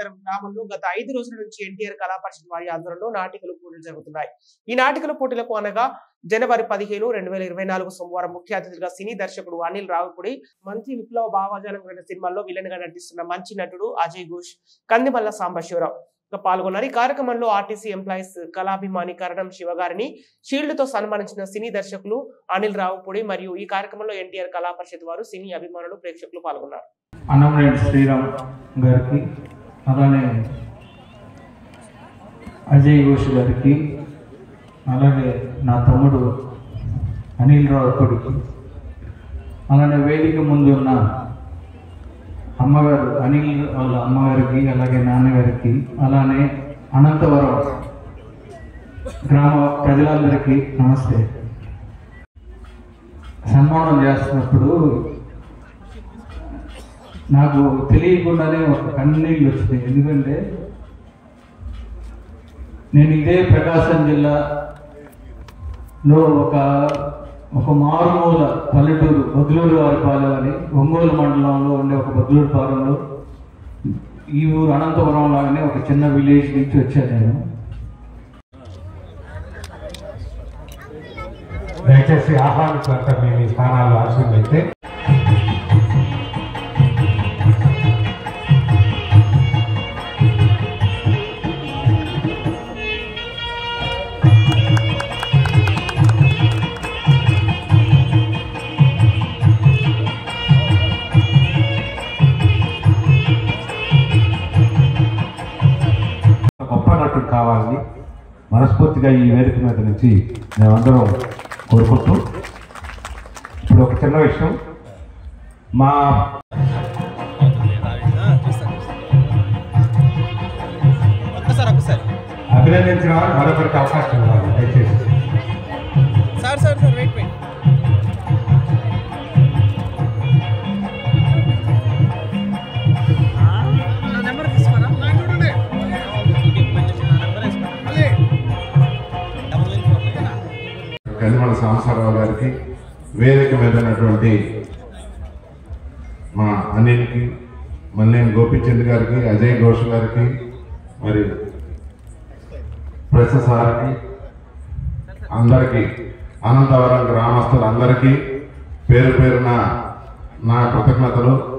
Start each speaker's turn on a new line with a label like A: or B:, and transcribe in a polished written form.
A: నగర్ గ్రామంలో గత 5 రోజుల నుంచి ఎన్టీఆర్ కళా పరిషత్ వారి ఆధ్వర్యంలో నాటికలు పోటీలు జరుగుతున్నాయి. ఈ నాటికల పోటీలకు అనగా జనవరి 15, 2024 సోమవారం ముఖ్య అతిథిగా సినీ దర్శకుడు అనిల్ రావిపూడి, మంచి విప్లవ భావజాలం కలిగిన సినిమాల్లో విలన్ గా నటిస్తున్న మంచి నటుడు అజయ్ ఘోష్, కందిమల్ల సాంబశివరావు పాల్గొన్నారు. ఈ కార్యక్రమంలో ఆర్టీసీ ఎంప్లాయీస్ కళాభిమాని కరణం శివగారిని షీల్డ్ తో సన్మానించిన సినీ దర్శకులు అనిల్ రావిపూడి మరియు ఈ కార్యక్రమంలో ఎన్టీఆర్ కళా పరిషత్ వారు, సినీ అభిమానులు, ప్రేక్షకులు పాల్గొన్నారు.
B: అన్నంరెడ్డి శ్రీరామ్ గారికి, అలానే అజయ్ ఘోష్ గారికి, అలాగే నా తమ్ముడు అనిల్ రావిపూడికి, అలానే వేదిక ముందు ఉన్న అమ్మగారు అనిల్ వాళ్ళ అమ్మగారికి, అలాగే నాన్నగారికి, అలానే అనంతవరం గ్రామ ప్రజలందరికీ నమస్తే. సన్మానం చేస్తున్నప్పుడు నాకు తెలియకుండానే ఒక కన్నీళ్ళు వచ్చింది. ఎందుకంటే నేను ఇదే ప్రకాశం జిల్లాలో ఒక మారుమూల పల్లెటూరు బొద్దులూరు వారిపాలెం అని ఒంగోలు మండలంలో ఉండే ఒక బొద్దులూరు పాలెంలో, ఈ ఊరు అనంతపురం లాగానే ఒక చిన్న విలేజ్ నుంచి వచ్చాను నేను.
C: దయచేసి ఆహ్వానితులంతా మేము ఈ స్థానాల్లో ఆశీర్వదిస్తే గొప్ప నటుడు కావాలని మనస్ఫూర్తిగా ఈ వేదిక మీద నుంచి మేమందరం కోరుకుంటూ, ఇప్పుడు ఒక చిన్న విషయం, మా అభినందించిన వారు మరొకరికి అవకాశం ఇవ్వాలి దయచేసి.
D: కందిమల్ల సాంబశివరావు గారికి, వేదిక మీద ఉన్నటువంటి మా అనిల్కి, మల్లేని గోపీచంద్ గారికి, అజయ్ ఘోష్ గారికి, మరి ప్రెస్ సార్కి, అందరికీ, అనంతవరం గ్రామస్తులందరికీ పేరు పేరున నా కృతజ్ఞతలు.